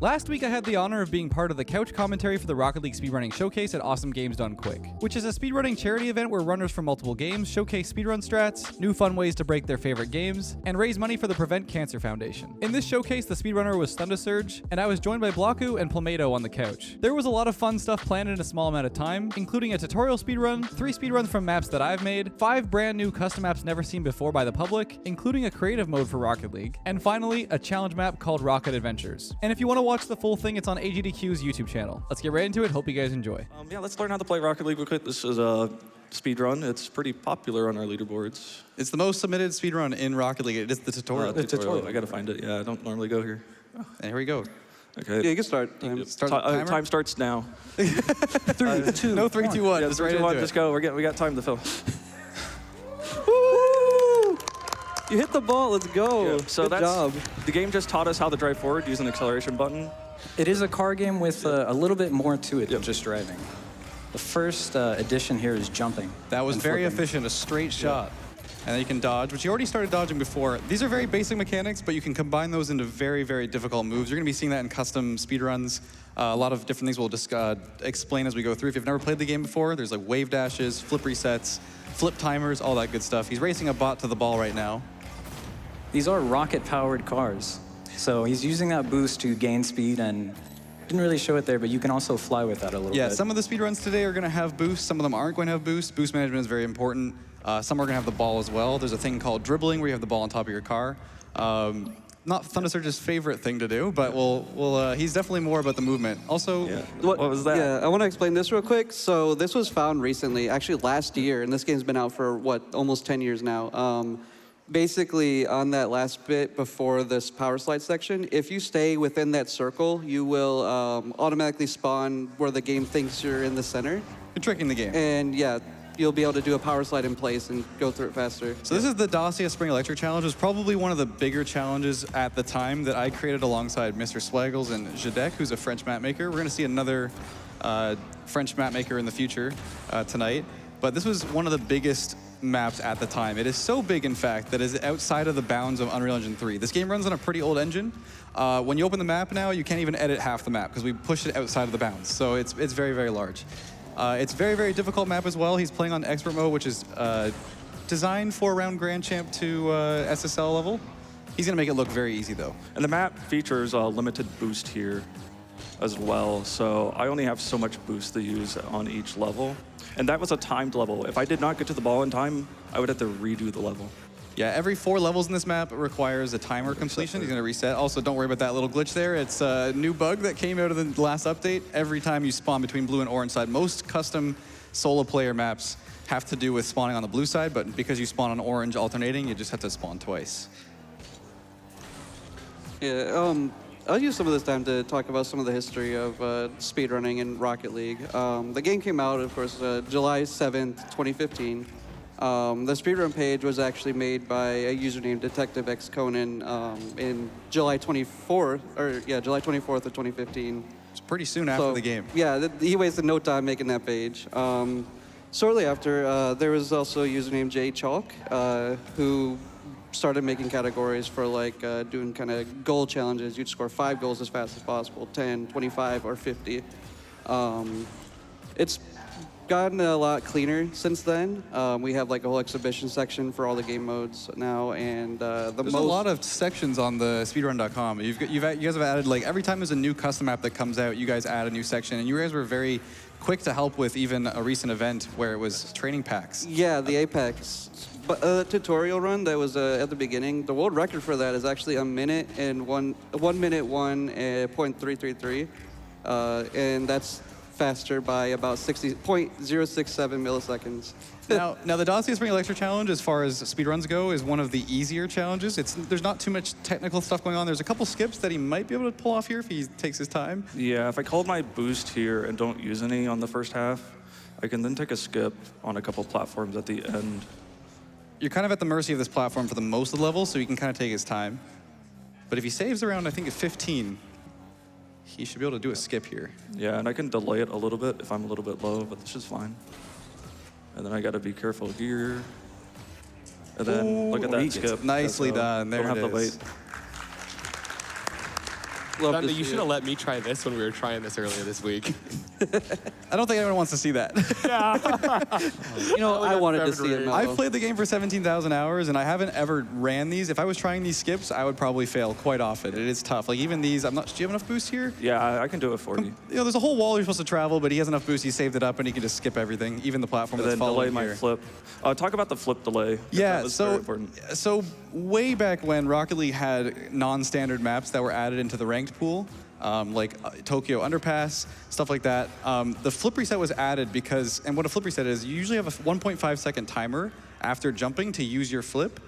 Last week I had the honor of being part of the couch commentary for the Rocket League Speedrunning Showcase at Awesome Games Done Quick, which is a speedrunning charity event where runners from multiple games showcase speedrun strats, new fun ways to break their favorite games, and raise money for the Prevent Cancer Foundation. In this showcase, the speedrunner was Thundersurge, and I was joined by Blocku and Palmetto on the couch. There was a lot of fun stuff planned in a small amount of time, including a tutorial speedrun, 3 speedruns from maps that I've made, 5 brand new custom maps never seen before by the public, including a creative mode for Rocket League, and finally, a challenge map called Rocket Adventures. And if you want to watch the full thing, it's on AGDQ's YouTube channel. Let's get right into it. Hope you guys enjoy. Yeah, let's learn how to play Rocket League real quick. This is a speedrun. It's pretty popular on our leaderboards. It's the most submitted speedrun in Rocket League. It is the tutorial. The tutorial. I gotta find it. Yeah, I don't normally go here. And here we go. Okay. Yeah, you can start. Time starts now. 3, 2, no 3, 2, 1. Yeah, just 3, 2, 1. Just go. We got time to fill. Woo! You hit the ball. Let's go. Yeah, so Good job. The game just taught us how to drive forward using an acceleration button. It is a car game with a little bit more to it than just driving. The first addition here is jumping. That was and very flipping. efficient, a straight shot. And then you can dodge, which you already started dodging before. These are very basic mechanics, but you can combine those into very, very difficult moves. You're gonna be seeing that in custom speedruns. A lot of different things we'll just explain as we go through. If you've never played the game before, there's like wave dashes, flip resets, flip timers, all that good stuff. He's racing a bot to the ball right now. These are rocket-powered cars. So he's using that boost to gain speed, and didn't really show it there, but you can also fly with that a little bit. Yeah, some of the speedruns today are gonna have boosts, some of them aren't going to have boosts. Boost management is very important. Some are gonna have the ball as well. There's a thing called dribbling where you have the ball on top of your car. Not Thundersurge's favorite thing to do, but he's definitely more about the movement. Also, What was that? Yeah, I want to explain this real quick. So this was found recently, actually last year, and this game's been out for, almost 10 years now. Basically, on that last bit before this power slide section, if you stay within that circle, you will automatically spawn where the game thinks you're in the center. you're tricking the game. And yeah, you'll be able to do a power slide in place and go through it faster. So this is the Dossia Spring Electric Challenge. It was probably one of the bigger challenges at the time that I created alongside Mr. Swaggles and Jadek, who's a French map maker. We're gonna see another French map maker in the future tonight. But this was one of the biggest maps at the time. It is so big, in fact, that it is outside of the bounds of Unreal Engine 3. This game runs on a pretty old engine. When you open the map now, you can't even edit half the map because we pushed it outside of the bounds. So it's very, very large. It's very, very difficult map as well. He's playing on expert mode, which is designed for around Grand Champ to SSL level. He's gonna make it look very easy though. And the map features a limited boost here as well. So I only have so much boost to use on each level. And that was a timed level. If I did not get to the ball in time, I would have to redo the level. Yeah, every 4 levels in this map requires a timer completion. He's gonna reset. Also, don't worry about that little glitch there. It's a new bug that came out of the last update. Every time you spawn between blue and orange side, most custom solo player maps have to do with spawning on the blue side, but because you spawn on orange alternating, you just have to spawn twice. Yeah, I'll use some of this time to talk about some of the history of speedrunning in Rocket League. The game came out, of course, July 7th, 2015. The speedrun page was actually made by a user named Detective X Conan in July 24th of 2015. It's pretty soon after the game. Yeah, he wasted no time making that page. Shortly after, there was also a user named Jay Chalk, who started making categories for like doing kind of goal challenges. You'd score 5 goals as fast as possible, 10, 25, or 50. It's gotten a lot cleaner since then. We have like a whole exhibition section for all the game modes now, and There's a lot of sections on the speedrun.com. You guys have added, like, every time there's a new custom map that comes out, you guys add a new section, and you guys were very quick to help with even a recent event where it was training packs. Yeah, the Apex. But the tutorial run that was at the beginning, the world record for that is actually 1 minute and 1:1.333, and that's faster by about 0.067 milliseconds. Now the Dossia Spring Electric Challenge, as far as speedruns go, is one of the easier challenges. There's not too much technical stuff going on. There's a couple skips that he might be able to pull off here if he takes his time. Yeah, if I hold my boost here and don't use any on the first half, I can then take a skip on a couple platforms at the end. You're kind of at the mercy of this platform for the most of the levels, so he can kind of take his time. But if he saves around, I think, at 15, he should be able to do a skip here. Yeah, and I can delay it a little bit if I'm a little bit low, but this is fine. And then I gotta be careful here. And then look at that skip. Nicely done. There don't it have to is. wait. Love Thunder, to you see should it. have let me try this when we were trying this earlier this week. I don't think anyone wants to see that. You know, I wanted to 7 see it. rings. I've played the game for 17,000 hours, and I haven't ever ran these. If I was trying these skips, I would probably fail quite often. It is tough. Like even these, I'm not. Do you have enough boost here? Yeah, I can do it for you. You know, there's a whole wall you're supposed to travel, but he has enough boost. He saved it up, and he can just skip everything, even the platform And that's then delay following my here. flip. Talk about the flip delay. Yeah, That was very so important. way back when Rocket League had non-standard maps that were added into the ranked pool, like Tokyo Underpass, stuff like that. The flip reset was added because, and what a flip reset is, you usually have a 1.5 second timer after jumping to use your flip.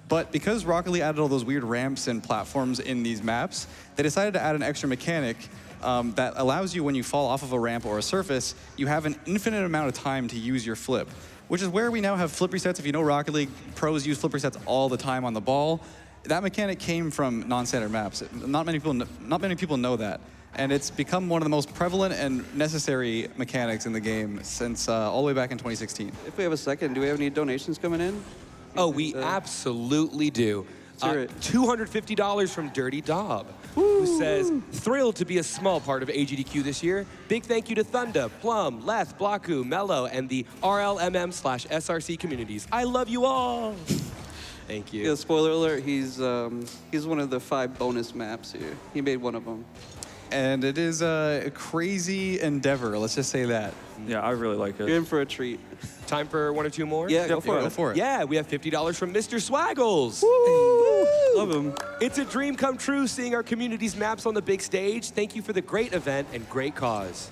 But because Rocket League added all those weird ramps and platforms in these maps, they decided to add an extra mechanic that allows you, when you fall off of a ramp or a surface, you have an infinite amount of time to use your flip, which is where we now have flip resets. If you know Rocket League, pros use flip resets all the time on the ball. That mechanic came from non-standard maps. Not many people know that. And it's become one of the most prevalent and necessary mechanics in the game since all the way back in 2016. If we have a second, do we have any donations coming in? Oh, we absolutely do. hear it. $250 from Dirty Dob, who says, thrilled to be a small part of AGDQ this year. Big thank you to Thunda, Plum, Leth, Blaku, Mello, and the RLMM/SRC communities. I love you all. Thank you. Yeah, spoiler alert, he's one of the 5 bonus maps here. He made one of them. And it is a crazy endeavor, let's just say that. Yeah, I really like You're it. in for a treat. Time for 1 or 2 more? Yeah, go for Go it. for it. Yeah, we have $50 from Mr. Swaggles. Love him. It's a dream come true seeing our community's maps on the big stage. Thank you for the great event and great cause.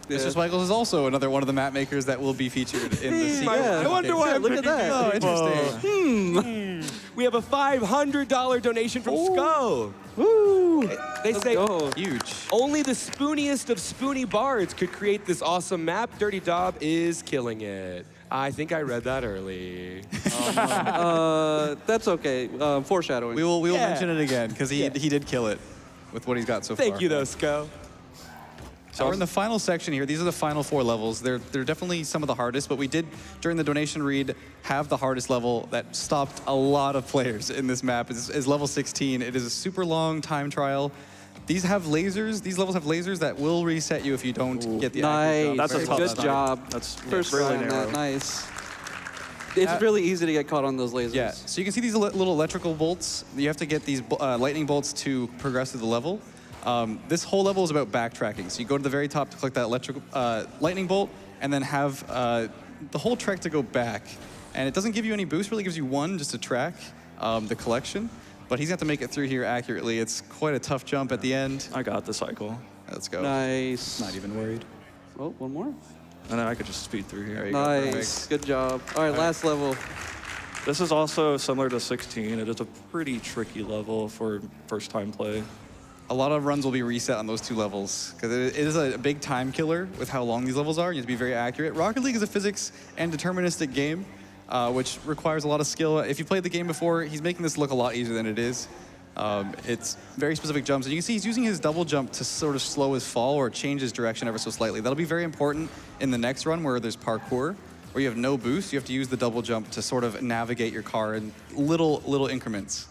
Mr. Swaggles is also another one of the map makers that will be featured in the sequel. Yeah, I wonder why I'm look at that. Oh, interesting. We have a $500 donation from Sko. Woo! They say Go. Huge. only the spooniest of spoony bards could create this awesome map. Dirty Dob is killing it. I think I read that early. That's okay. Foreshadowing. We will Yeah. mention it again because he did kill it with what he's got so far. Thank you, though, Sko. So we're in the final section here. These are the final 4 levels. They're definitely some of the hardest, but we did, during the donation read, have the hardest level that stopped a lot of players in this map. Is level 16. It is a super long time trial. These have lasers. These levels have lasers that will reset you if you don't get the accurate Nice. jump. That's a Very tough well Good done. job. That's First really try on narrow. that. Nice. It's really easy to get caught on those lasers. Yeah, so you can see these little electrical bolts. You have to get these lightning bolts to progress through the level. This whole level is about backtracking. So you go to the very top to click that electrical lightning bolt, and then have the whole trek to go back. And it doesn't give you any boost, really gives you 1 just to track the collection. But he's got to make it through here accurately. It's quite a tough jump at the end. I got the cycle. Let's go. Nice. Not even worried. Oh, one more. And then I could just speed through There here. you go. Nice. Perfect. Good job. All right, last level. This is also similar to 16. It is a pretty tricky level for first-time play. A lot of runs will be reset on those 2 levels because it is a big time killer with how long these levels are. You have to be very accurate. Rocket League is a physics and deterministic game, which requires a lot of skill. If you played the game before, he's making this look a lot easier than it is. It's very specific jumps. And you can see he's using his double jump to sort of slow his fall or change his direction ever so slightly. That'll be very important in the next run where there's parkour, where you have no boost. You have to use the double jump to sort of navigate your car in little increments.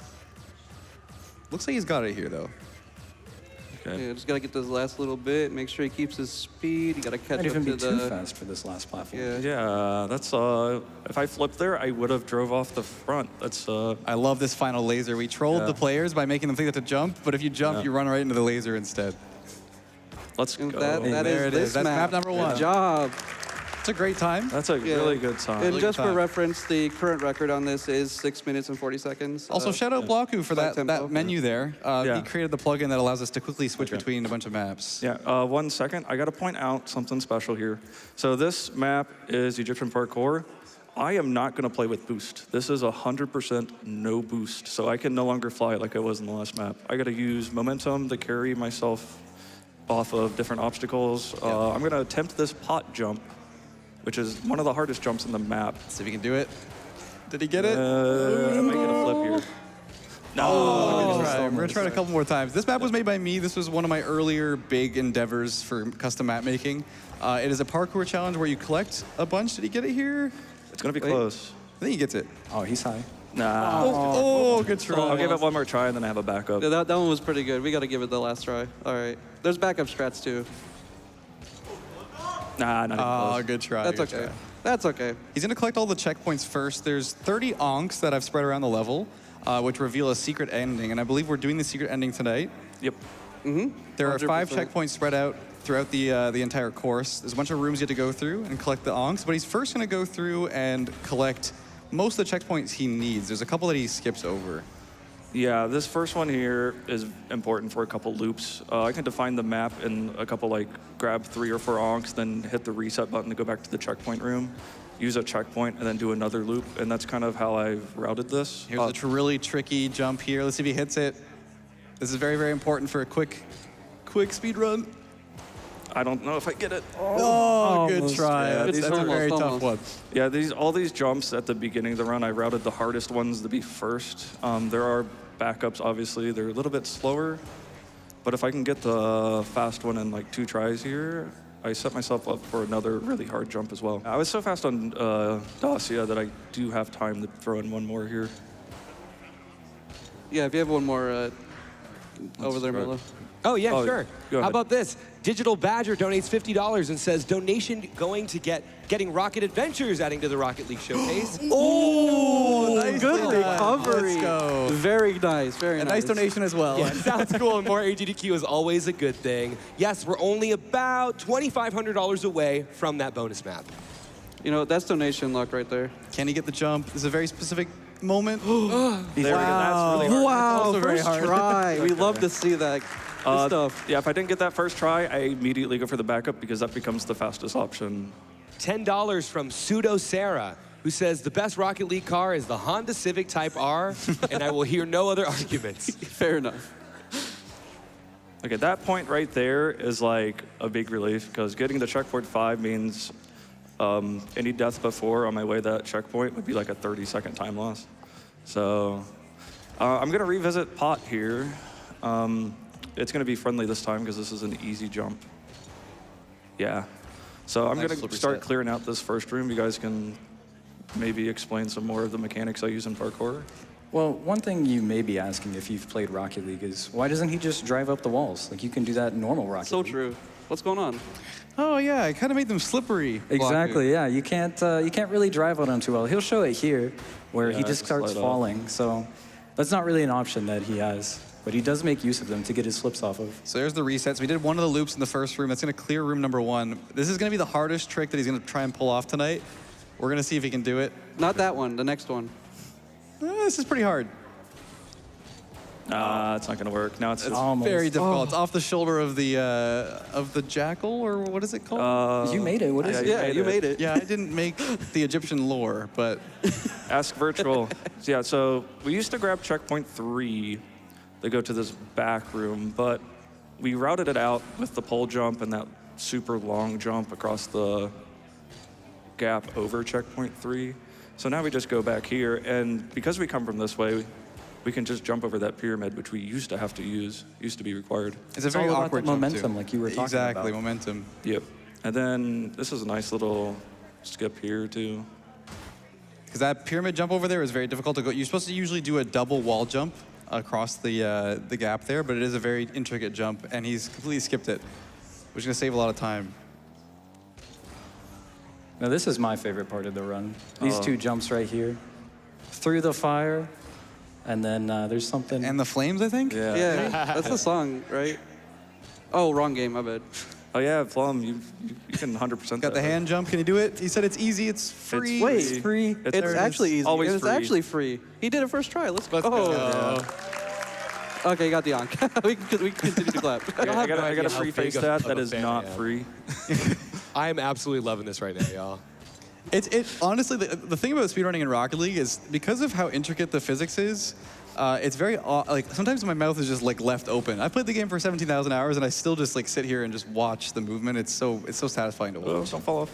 Looks like he's got it here, though. Okay. Yeah, just gotta get this last little bit. Make sure he keeps his speed. You gotta catch Might up even to be too the. fast for this last platform. Yeah. Yeah, that's if I flipped there, I would have drove off the front. That's I love this final laser. We trolled Yeah. the players by making them think they have to jump, but if you jump, Yeah. you run right into the laser instead. let's And go. that There is it this is. That's map number 1. Good job. It's a great time. That's a Yeah. really good sign. And Really just good for time. reference, the current record on this is 6 minutes and 40 seconds. Also, shout out Blaku for flight that tempo. menu there. Yeah. He created the plugin that allows us to quickly switch between a bunch of maps. Yeah, 1 second. I got to point out something special here. So this map is Egyptian Parkour. I am not going to play with boost. This is 100% no boost, so I can no longer fly like I was in the last map. I got to use momentum to carry myself off of different obstacles. I'm going to attempt this pot jump, which is one of the hardest jumps in the map. See if he can do it. Did he get it? I'm making a flip here. We're gonna try it a couple more times. This map was made by me. This was one of my earlier big endeavors for custom map making. It is a parkour challenge where you collect a bunch. Did he get it here? It's going to be Wait. close. I think he gets it. Oh, he's high. Nah. Oh, good try. I'll give it one more try and then I have a backup. Yeah, that one was pretty good. We got to give it the last try. All right. There's backup strats too. Nah, not even Oh, close. good try. That's good okay. try. That's okay. He's going to collect all the checkpoints first. There's 30 onks that I've spread around the level, which reveal a secret ending. And I believe we're doing the secret ending tonight. Yep. There are 5 100%. checkpoints spread out throughout the entire course. There's a bunch of rooms you have to go through and collect the onks. But he's first going to go through and collect most of the checkpoints he needs. There's a couple that he skips over. Yeah, this first one here is important for a couple loops. I can define the map in a couple, like, grab 3 or 4 onks, then hit the reset button to go back to the checkpoint room, use a checkpoint, and then do another loop. And that's kind of how I've routed this. Here's a really tricky jump here. Let's see if he hits it. This is very, very important for a quick speed run. I don't know if I get it. Oh, good Almost. try. Yeah, That's a almost, very tough almost. one. Yeah, all these jumps at the beginning of the run, I routed the hardest ones to be first. There are backups, obviously. They're a little bit slower. But if I can get the fast one in like 2 tries here, I set myself up for another really hard jump as well. I was so fast on Dossia that I do have time to throw in one more here. Yeah, if you have one more over there, try it. Milo. Oh, yeah, Oh, sure. go How ahead. about this? Digital Badger donates $50 and says, donation going to getting Rocket Adventures adding to the Rocket League showcase. Oh, nice Good done. recovery. Let's go. Very nice. Very A nice. nice donation as well. Yeah, sounds cool, and more AGDQ is always a good thing. Yes, we're only about $2,500 away from that bonus map. You know, that's donation luck right there. Can he get the jump? This is a very specific moment. There we go. That's really hard. Wow, also very first hard. try. We love to see that. Good stuff. Yeah, if I didn't get that first try, I immediately go for the backup because that becomes the fastest option. $10 from Pseudo Sarah, who says the best Rocket League car is the Honda Civic Type R, and I will hear no other arguments. Fair enough. Okay, that point right there is like a big relief because getting the checkpoint 5 means any death before on my way to that checkpoint would be like a 30-second time loss. So I'm going to revisit Pot here. It's going to be friendly this time because this is an easy jump. Yeah. So I'm Nice going to slippery start set. clearing out this first room. You guys can maybe explain some more of the mechanics I use in parkour. Well, one thing you may be asking if you've played Rocket League is why doesn't he just drive up the walls? Like you can do that in normal Rocket So League. true. What's going on? Oh yeah, I kind of made them slippery. Exactly. Yeah, you can't really drive on them too well. He'll show it here, where he Yeah, just starts slide off. falling. So that's not really an option that he has, but he does make use of them to get his flips off of. So there's the resets. We did one of the loops in the first room. That's going to clear room number 1. This is going to be the hardest trick that he's going to try and pull off tonight. We're going to see if he can do it. Not that one. The next one. This is pretty hard. It's not going to work. Now it's just, Almost. Very difficult. It's off the shoulder of the jackal, or what is it called? You made it. What is yeah, it? Yeah, made you it. made it. Yeah, I didn't make the Egyptian lore, but Ask Virtual. Yeah, so we used to grab checkpoint 3 to go to this back room, but we routed it out with the pole jump and that super long jump across the gap over checkpoint 3. So now we just go back here, and because we come from this way, we can just jump over that pyramid, which we used to have to use, used to be required. it's a It's very all about awkward the jump, momentum, too. like you were talking Exactly, about. momentum. Yep. And then this is a nice little skip here, too. Because that pyramid jump over there is very difficult to go. You're supposed to usually do a double wall jump across the gap there, but it is a very intricate jump, and he's completely skipped it, which is going to save a lot of time. Now this is my favorite part of the run. These 2 jumps right here, through the fire, and then there's something. And the flames, I think? Yeah, that's the song, right? Oh, wrong game. My bad. Oh, yeah, Plum, you can 100% Got that, the right? hand jump. Can you do it? He said it's easy, it's free. Wait. It's free. It's It's actually easy. Always and it's free. actually free. He did it first try. Let's go. go. Okay, you got the onk. we can continue to clap. Yeah, I got no a idea how free big face of- that of that a is fan not I am. free. I am absolutely loving this right now, y'all. It honestly, the thing about speedrunning in Rocket League is because of how intricate the physics is, it's very, like, sometimes my mouth is just, like, left open. I played the game for 17,000 hours, and I still just, like, sit here and just watch the movement. It's so satisfying to Oh, watch. don't fall off.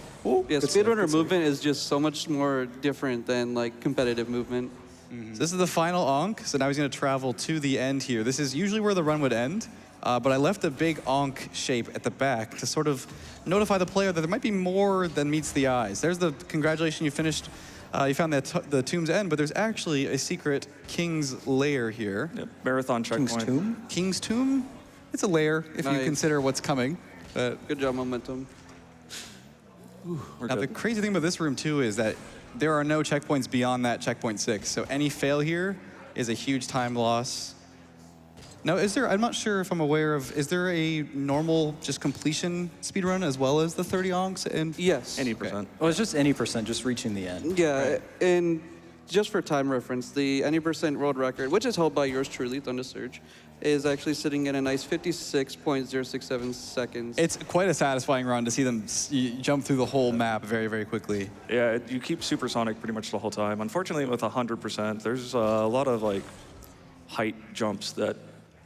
Yeah, speedrunner movement is just so much more different than like competitive movement. So this is the final onk, so now he's going to travel to the end here. This is usually where the run would end, but I left a big onk shape at the back to sort of notify the player that there might be more than meets the eyes. There's the congratulations, you finished You found the tomb's end, but there's actually a secret king's lair here. Yep. Marathon checkpoint. King's Tomb? King's tomb? It's a lair if you Nice. consider what's coming. But Good job, Momentum. We're now the good. crazy thing about this room too is that there are no checkpoints beyond that checkpoint 6. So any fail here is a huge time loss. Now, I'm not sure if I'm aware of, is there a normal just completion speedrun as well as the 30 onks? And Yes. Any percent. Well, it's just any percent, just reaching the end. Yeah, and just for time reference, the any percent world record, which is held by yours truly, Thunder Surge, is actually sitting at a nice 56.067 seconds. It's quite a satisfying run to see them jump through the whole map very, very quickly. Yeah, you keep supersonic pretty much the whole time. Unfortunately, with 100%, there's a lot of like height jumps that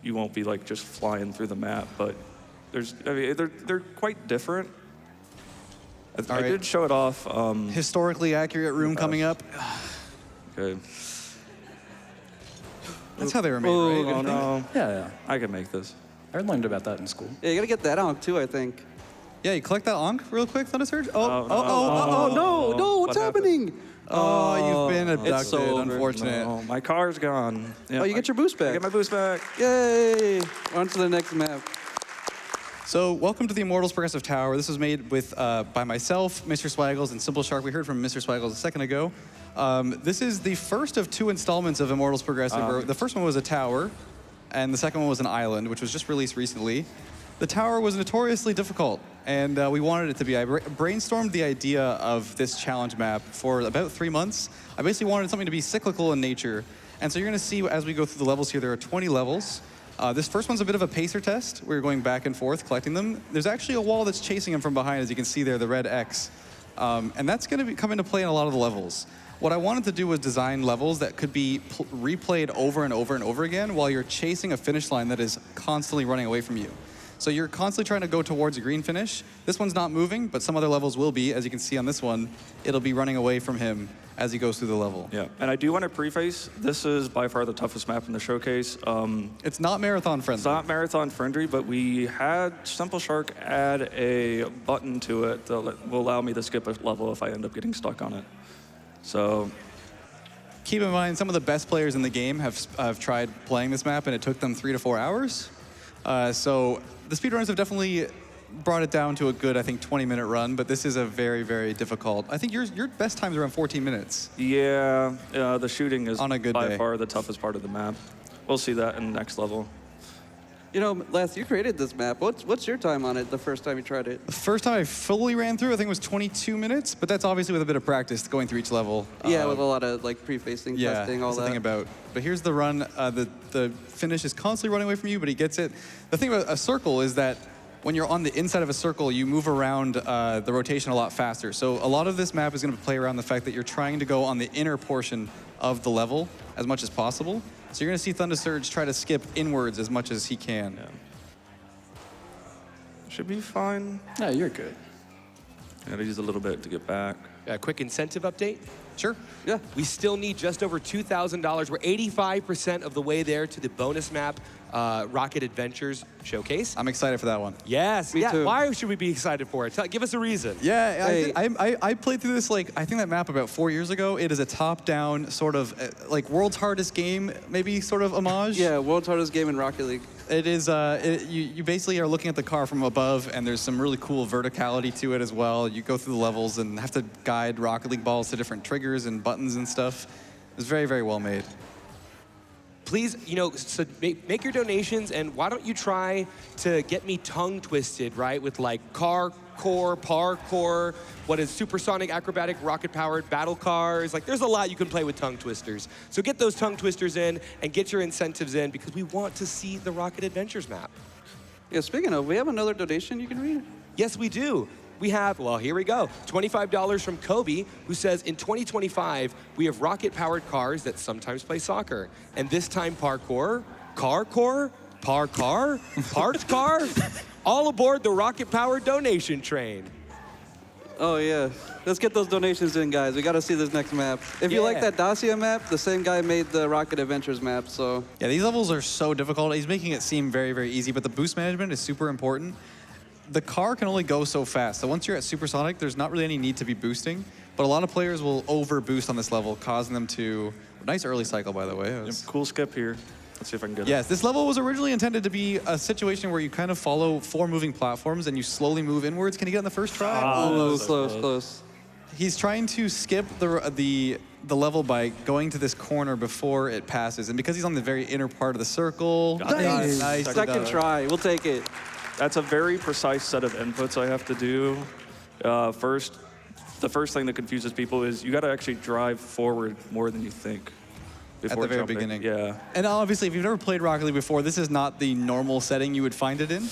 you won't be like just flying through the map, but they're quite different. I right. did show it off. Historically accurate room coming up. Okay. That's how they were made, Oh, right? Oh no, Yeah. I can make this. I learned about that in school. Yeah, you gotta get that onk too, I think. Yeah, you collect that onk real quick, Thunder Surge. no. No, what's What happened? happening? Oh, you've been abducted. so over. Unfortunate. Oh, my car's gone. Yeah, Oh, you get your boost I back. get my boost back. Yay! On to the next map. So, welcome to the Immortals Progressive Tower. This was made with by myself, Mr. Swaggles, and Simple Shark. We heard from Mr. Swaggles a second ago. This is the first of 2 installments of Immortals Progressive. Where the first one was a tower, and the second one was an island, which was just released recently. The tower was notoriously difficult, and we wanted it to be. I brainstormed the idea of this challenge map for about 3 months. I basically wanted something to be cyclical in nature. And so you're going to see as we go through the levels here, there are 20 levels. This first one's a bit of a pacer test. We're going back and forth, collecting them. There's actually a wall that's chasing him from behind, as you can see there, the red X. And that's going to come into play in a lot of the levels. What I wanted to do was design levels that could be replayed over and over and over again while you're chasing a finish line that is constantly running away from you. So you're constantly trying to go towards a green finish. This one's not moving, but some other levels will be. As you can see on this one, it'll be running away from him as he goes through the level. Yeah, and I do want to preface, this is by far the toughest map in the showcase. It's not marathon friendly. It's not marathon friendly, but we had Simple Shark add a button to it that will allow me to skip a level if I end up getting stuck on it. So, Keep in mind, some of the best players in the game have tried playing this map, and it took them 3 to 4 hours. So the speedrunners have definitely brought it down to a good, I think, 20-minute run, but this is a very, very difficult. I think your best time's around 14 minutes. yeah, the shooting is On a good by day. far the toughest part of the map. We'll see that in the next level. You know, Leth, you created this map. What's your time on it the first time you tried it? The first time I fully ran through, I think it was 22 minutes, but that's obviously with a bit of practice going through each level. Yeah, with a lot of like pre-facing, testing, all that's the that. thing about. But here's the run. The finish is constantly running away from you, but he gets it. The thing about a circle is that when you're on the inside of a circle, you move around the rotation a lot faster. So a lot of this map is going to play around the fact that you're trying to go on the inner portion of the level as much as possible. So you're going to see Thunder Surge try to skip inwards as much as he can. Yeah. Should be fine. Yeah, you're good. Gotta use a little bit to get back. A quick incentive update. Sure. Yeah. We still need just over $2,000. We're 85% of the way there to the bonus map, Rocket Adventures Showcase. I'm excited for that one. Yes. Me yeah. too. Why should we be excited for it? Give us a reason. Yeah, Hey. I played through this, like, I think that map about 4 years ago. It is a top-down sort of, like, world's hardest game, maybe sort of homage. Yeah, world's hardest game in Rocket League. It is, you basically are looking at the car from above, and there's some really cool verticality to it as well. You go through the levels and have to guide Rocket League balls to different triggers and buttons and stuff. It's very, very well made. Please, so make your donations, and why don't you try to get me tongue twisted, right? With like parkour, what is supersonic, acrobatic, rocket-powered battle cars. Like, there's a lot you can play with tongue twisters. So get those tongue twisters in and get your incentives in because we want to see the Rocket Adventures map. Yeah, speaking of, we have another donation you can read. Yes, we do. We have, well, here we go. $25 from Kobe, who says, in 2025, we have rocket-powered cars that sometimes play soccer. And this time parkour, parked car, all aboard the rocket-powered donation train. Oh, yeah. Let's get those donations in, guys. We got to see this next map. If you like Yeah. that Dossia map, the same guy made the Rocket Adventures map, so... Yeah, these levels are so difficult. He's making it seem very, very easy, but the boost management is super important. The car can only go so fast. So once you're at supersonic, there's not really any need to be boosting. but a lot of players will over-boost on this level, causing them to... Nice early cycle, by the way. It was- Cool skip here. Let's see if I can get it. Yes, this level was originally intended to be a situation where you kind of follow 4 moving platforms and you slowly move inwards. Can you get on the first try? Close. He's trying to skip the level by going to this corner before it passes, and because he's on the very inner part of the circle. Nice. Second try. We'll take it. That's a very precise set of inputs I have to do. The first thing that confuses people is you got to actually drive forward more than you think. At the very beginning. Yeah. And obviously, if you've never played Rocket League before, this is not the normal setting you would find it in.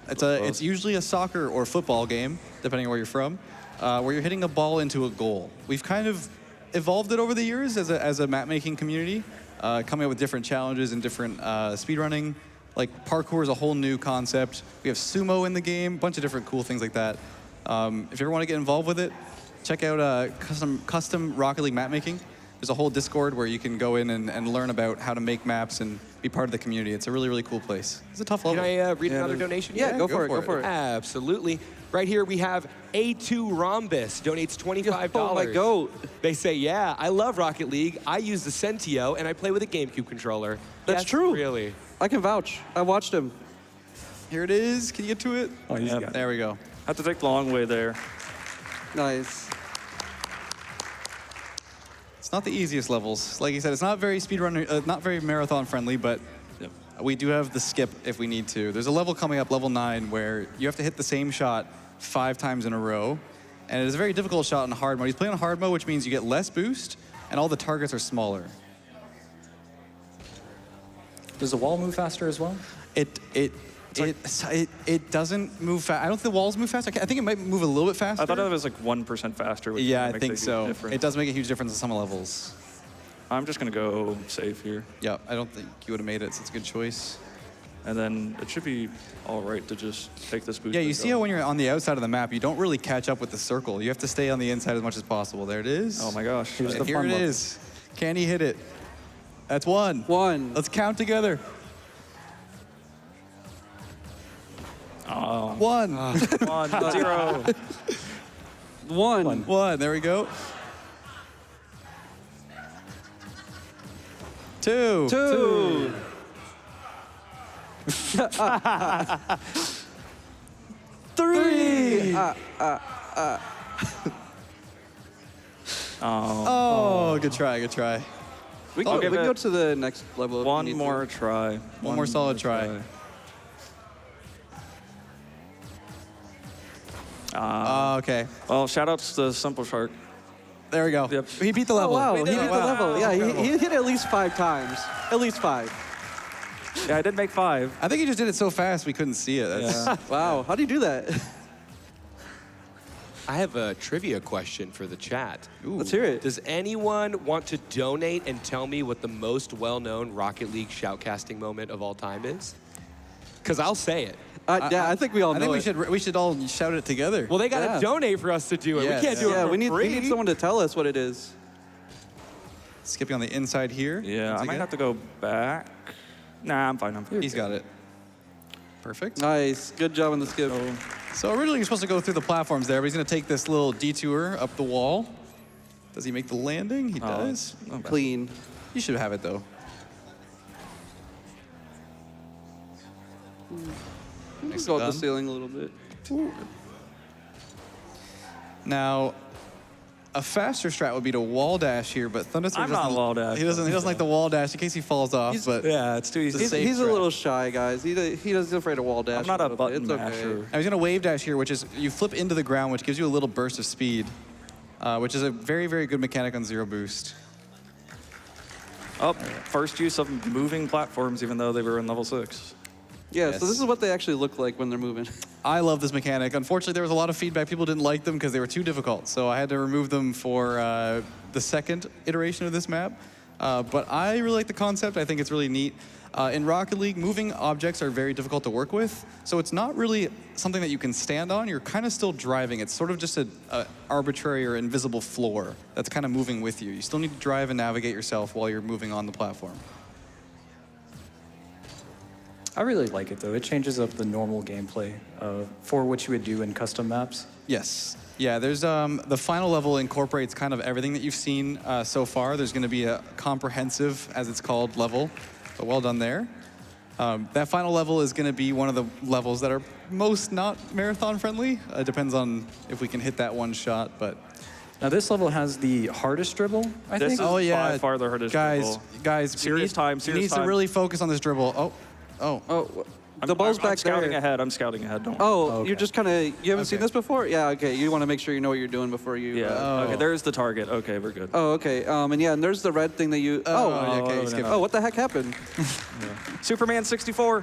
It's usually a soccer or football game, depending on where you're from, where you're hitting a ball into a goal. We've kind of evolved it over the years as a map-making community, coming up with different challenges and different speedrunning. Like parkour is a whole new concept. We have sumo in the game, a bunch of different cool things like that. If you ever want to get involved with it, check out custom Rocket League map making. There's a whole Discord where you can go in and learn about how to make maps and be part of the community. It's a really, really cool place. It's a tough level. Can I read another donation? Yeah, go for it. Absolutely. Right here we have A2 Rhombus donates $25. Oh my goat. They say, yeah, I love Rocket League. I use the Sentio and I play with a GameCube controller. That's true. Really. I can vouch. I watched him. Here it is. Can you get to it? Oh, yeah. There we go. Have to take the long way there. Nice. It's not the easiest levels. Like you said, it's not very speedrunner, not very marathon friendly, but we do have the skip if we need to. There's a level coming up, level 9, where you have to hit the same shot 5 times in a row. And it is a very difficult shot in hard mode. He's playing on hard mode, which means you get less boost, and all the targets are smaller. Does the wall move faster as well? It doesn't move fast. I don't think the walls move faster. I think it might move a little bit faster. I thought it was like 1% faster. Which Yeah, I makes think a huge so. difference. It does make a huge difference in some levels. I'm just going to go safe here. Yeah, I don't think you would have made it, so it's a good choice. And then it should be all right to just take this boost. Yeah, you and see go. how when you're on the outside of the map, you don't really catch up with the circle. You have to stay on the inside as much as possible. There it is. Oh my gosh. And here it is. Can he hit it? That's 1. 1. Let's count together. Oh. 1. 1, 0. 1. 1. There we go. 2. 2. 3. Oh, good try, good try. We I'll can give go it to the next level. if we One need more to. try. One more solid try. Okay. Well, shout outs to Simple Shark. There we go. Yep. He beat the Oh, level. wow. He beat the level. Yeah, Incredible. he hit it at least 5 times. At least 5. Yeah, I did make 5. I think he just did it so fast we couldn't see it. That's, Wow. How do you do that? I have a trivia question for the chat. Let's hear it. Does anyone want to donate and tell me what the most well-known Rocket League shoutcasting moment of all time is? Because I'll say it. Yeah, I think we all I know think it. we should all shout it together. Well, they got to Yeah. donate for us to do it. Yes. We can't do it Yeah, for we free. need someone to tell us what it is. Skipping on the inside here. Yeah, Once I might again. have to go back. Nah, I'm fine. He's got it. Perfect. Nice. Good job on the skip. So originally you're supposed to go through the platforms there, but he's going to take this little detour up the wall. Does he make the landing? He does. Clean. You should have it, though. Let's go up the done. ceiling a little bit. Now, a faster strat would be to wall dash here, but Thunderstorm I'm not doesn't- wall dash. He doesn't like the wall dash in case he falls off. But Yeah, it's too easy. He's a little shy, guys. He's afraid of wall dash. I'm not a little button bit. It's masher. okay. I was going to wave dash here, which is you flip into the ground, which gives you a little burst of speed, which is a very, very good mechanic on zero boost. Oh, first use of moving platforms, even though they were in level 6. Yeah, Yes. so this is what they actually look like when they're moving. I love this mechanic. Unfortunately, there was a lot of feedback. People didn't like them because they were too difficult. So I had to remove them for the second iteration of this map. But I really like the concept. I think it's really neat. In Rocket League, moving objects are very difficult to work with. So it's not really something that you can stand on. You're kind of still driving. It's sort of just an arbitrary or invisible floor that's kind of moving with you. You still need to drive and navigate yourself while you're moving on the platform. I really like it, though. It changes up the normal gameplay for what you would do in custom maps. Yes. Yeah, there's the final level incorporates kind of everything that you've seen so far. There's going to be a comprehensive, as it's called, level. So well done there. That final level is going to be one of the levels that are most not marathon friendly. It depends on if we can hit that one shot, but... Now this level has the hardest dribble, I This think. is Oh yeah, by far the hardest dribble. Guys, Serious time, you serious need to time. really focus on this dribble. Oh. Oh, the ball's I'm back scouting there. ahead. I'm scouting ahead. Don't. Oh, Okay. you're just kind of, you haven't seen Okay. this before? Yeah, okay. You want to make sure you know what you're doing before you... Yeah. Okay. There's the target. Okay, we're good. Oh, okay. And there's the red thing that you... Okay, no, skip. no. Oh, what the heck happened? Superman 64.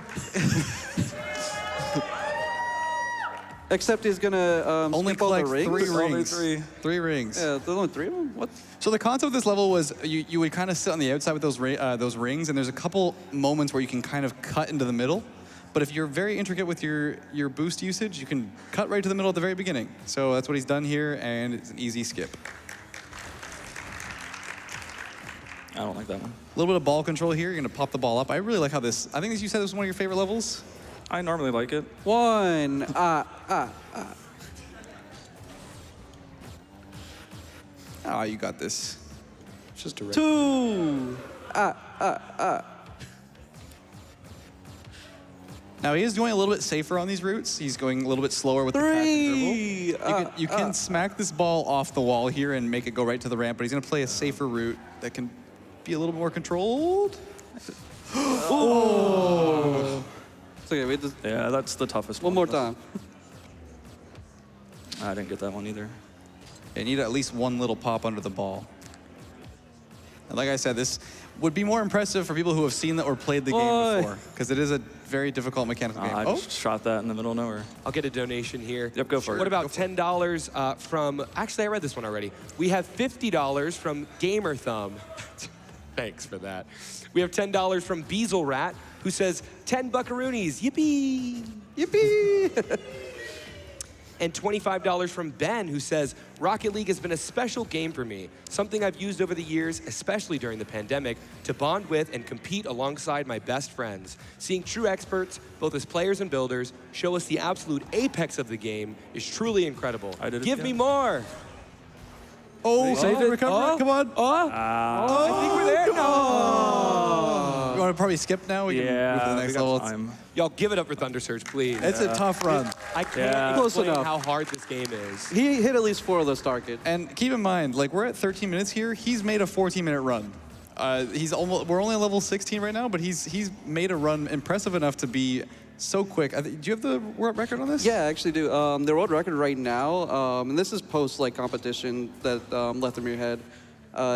Except he's gonna Only skip all the collect rings. 3 Only rings. three. 3 rings. Yeah, there's only 3 of them? What? So the concept of this level was you would kind of sit on the outside with those rings, and there's a couple moments where you can kind of cut into the middle. But if you're very intricate with your boost usage, you can cut right to the middle at the very beginning. So that's what he's done here, and it's an easy skip. I don't like that one. A little bit of ball control here. You're gonna pop the ball up. I really like how this. I think you said this was one of your favorite levels. I normally like it. 1. Ah, you got this. It's just a red. 2. Now he is going a little bit safer on these routes. He's going a little bit slower with the pass and dribble. You can smack this ball off the wall here and make it go right to the ramp, but he's going to play a safer route that can be a little more controlled. Oh. It's okay, wait, Yeah, that's the toughest one one. more time. I didn't get that one either. You need at least one little pop under the ball. And like I said, this would be more impressive for people who have seen that or played the game before, because it is a very difficult mechanical game. I just shot that in the middle of nowhere. I'll get a donation here. Yep, go for it. What about $10 from, actually I read this one already. We have $50 from Gamer Thumb. Thanks for that. We have $10 from Beazle Rat, who says, 10 buckaroonies, yippee! Yippee! And $25 from Ben, who says, Rocket League has been a special game for me, something I've used over the years, especially during the pandemic, to bond with and compete alongside my best friends. Seeing true experts, both as players and builders, show us the absolute apex of the game is truly incredible. I did it Give me again. more! Oh, save it, recover it, come on. I think we're there. No! You want to probably skip now? We can move to the Yeah, next we got level. time. Y'all give it up for Thunder Surge, please. It's a tough run. I can't Yeah. Close explain enough. how hard this game is. He hit at least 4 of those targets. And keep in mind, like we're at 13 minutes here. He's made a 14-minute run. We're only on level 16 right now, but he's made a run impressive enough to be so quick. Do you have the world record on this? Yeah, I actually do. The world record right now, and this is post competition that Lethamyr had,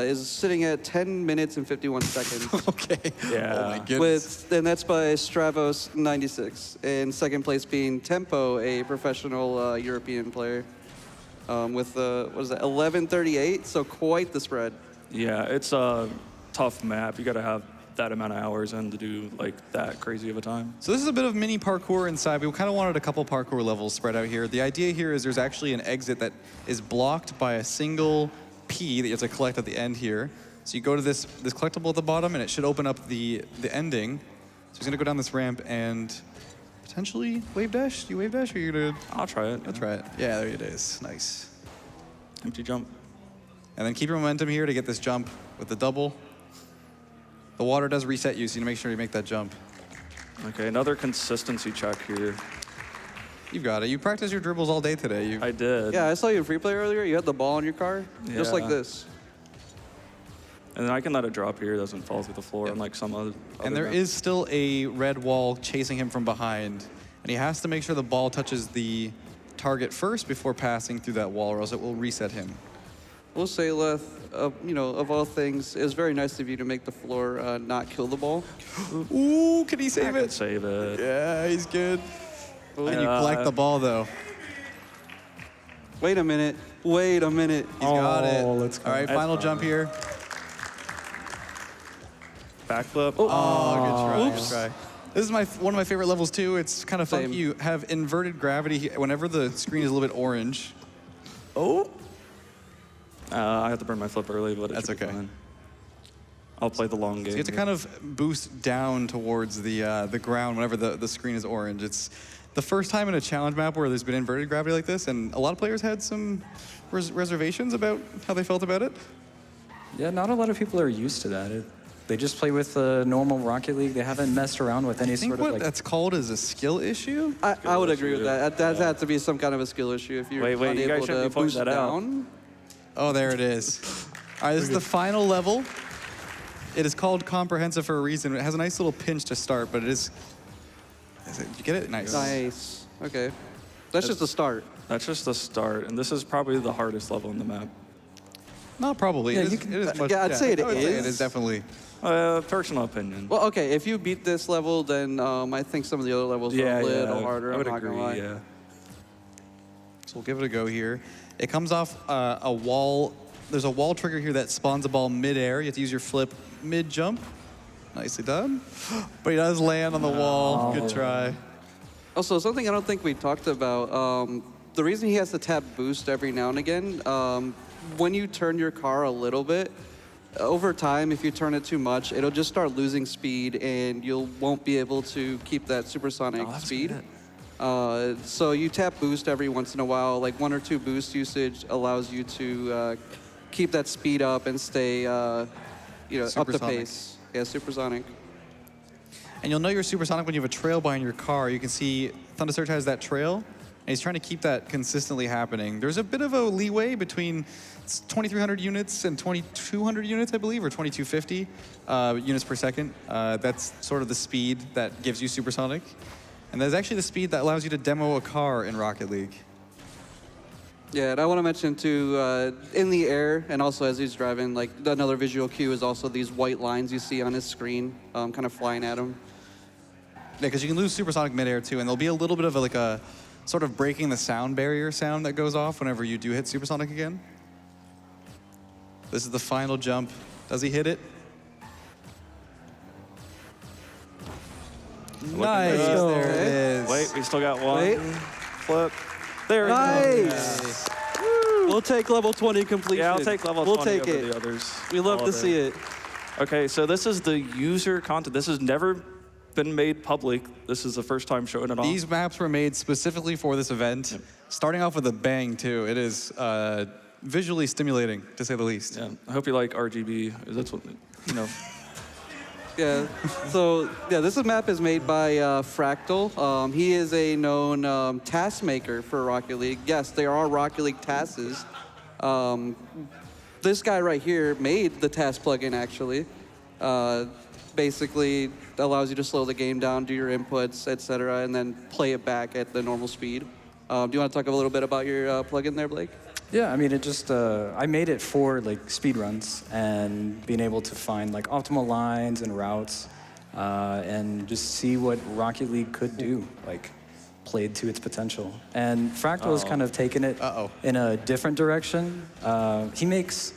is sitting at 10 minutes and 51 seconds. Okay. Yeah. Oh my goodness. And that's by Stravos 96. And second place being Tempo, a professional European player, with what is that, 11:38. So quite the spread. Yeah, it's a tough map. You got to have that amount of hours in to do like that crazy of a time. So this is a bit of mini parkour inside. We kind of wanted a couple parkour levels spread out here. The idea here is there's actually an exit that is blocked by a single P that you have to collect at the end here. So you go to this collectible at the bottom, and it should open up the ending. So he's gonna go down this ramp and potentially wave dash. Do you wave dash, or are you gonna? I'll try it. I'll try it. Yeah, there it is. Nice. Empty jump. And then keep your momentum here to get this jump with the double. The water does reset you, so you need to make sure you make that jump. Okay, another consistency check here. You've got it. You practiced your dribbles all day today. I did. Yeah, I saw you in free play earlier. You had the ball in your car, just like Yeah. this. And then I can let it drop here. It doesn't fall through the floor unlike some other. And there is still a red wall chasing him from behind. And he has to make sure the ball touches the target first before passing through that wall, or else it will reset him. We'll say, Leth, of all things, it was very nice of you to make the floor not kill the ball. Ooh, can he I save can it? save it. Yeah, he's good. And you collect the ball, though. Wait a minute. Wait a minute. He's got it. let's go. All right, That's final fine. jump here. Backflip. Oh, good try. Oops. Good try. This is one of my favorite levels, too. It's kind of Same. funky. You have inverted gravity whenever the screen is a little bit orange. Oh. I have to burn my flip early, but it That's should be okay. fine. I'll play the long game. You have to kind of boost down towards the ground whenever the screen is orange. It's the first time in a challenge map where there's been inverted gravity like this, and a lot of players had some reservations about how they felt about it. Yeah, not a lot of people are used to that. They just play with normal Rocket League. They haven't messed around with any I think sort of what like. that's called is a skill issue. I would agree with that. That has to be some kind of a skill issue if you're Wait, you unable guys shouldn't to be pointing boost that out. down. Oh, there it is. All right, this is the final level. It is called comprehensive for a reason. It has a nice little pinch to start, but it is. You get it? Nice. Nice. Okay. That's just the start. That's just the start, and this is probably the hardest level in the map. Not probably. Yeah, it you is, can- it is much, yeah, I'd say it I would say is. It is definitely. Personal opinion. Well, okay, if you beat this level, then I think some of the other levels are a little harder. I would I'm not agree. gonna lie. Yeah. So we'll give it a go here. It comes off a wall. There's a wall trigger here that spawns a ball mid-air. You have to use your flip mid-jump. Nicely done. But he does land on the wall. Good try. Also, something I don't think we talked about, the reason he has to tap boost every now and again, when you turn your car a little bit, over time, if you turn it too much, it'll just start losing speed and you won't be able to keep that supersonic speed. So you tap boost every once in a while, like 1 or 2 boost usage allows you to keep that speed up and stay up the Supersonic. pace. Yeah, supersonic. And you'll know you're supersonic when you have a trail behind your car. You can see Thundersurge has that trail, and he's trying to keep that consistently happening. There's a bit of a leeway between 2,300 units and 2,200 units, I believe, or 2,250 units per second. That's sort of the speed that gives you supersonic. And that's actually the speed that allows you to demo a car in Rocket League. Yeah, and I want to mention too, in the air and also as he's driving, like another visual cue is also these white lines you see on his screen, kind of flying at him. Yeah, because you can lose supersonic midair too, and there'll be a little bit of a sort of breaking the sound barrier sound that goes off whenever you do hit supersonic again. This is the final jump. Does he hit it? Nice. There it is. Wait, we still got one. Wait. Flip. There we go. Nice. We'll take level 20 completion. Yeah, I'll take level 20 We'll take over it. the others. We love all to day. see it. Okay, so this is the user content. This has never been made public. This is the first time showing it off. These maps were made specifically for this event, starting off with a bang too. It is visually stimulating, to say the least. Yeah, I hope you like RGB. That's what, you know. Yeah. So yeah, this map is made by Fractal. He is a known task maker for Rocket League. Yes, there are Rocket League tasks. This guy right here made the task plugin actually. Basically allows you to slow the game down, do your inputs, etc., and then play it back at the normal speed. Do you want to talk a little bit about your plugin there, Blake? Yeah, I mean, it just, I made it for like speed runs and being able to find like optimal lines and routes and just see what Rocket League could do, like played to its potential. And Fractal has kind of taken it in a different direction. He makes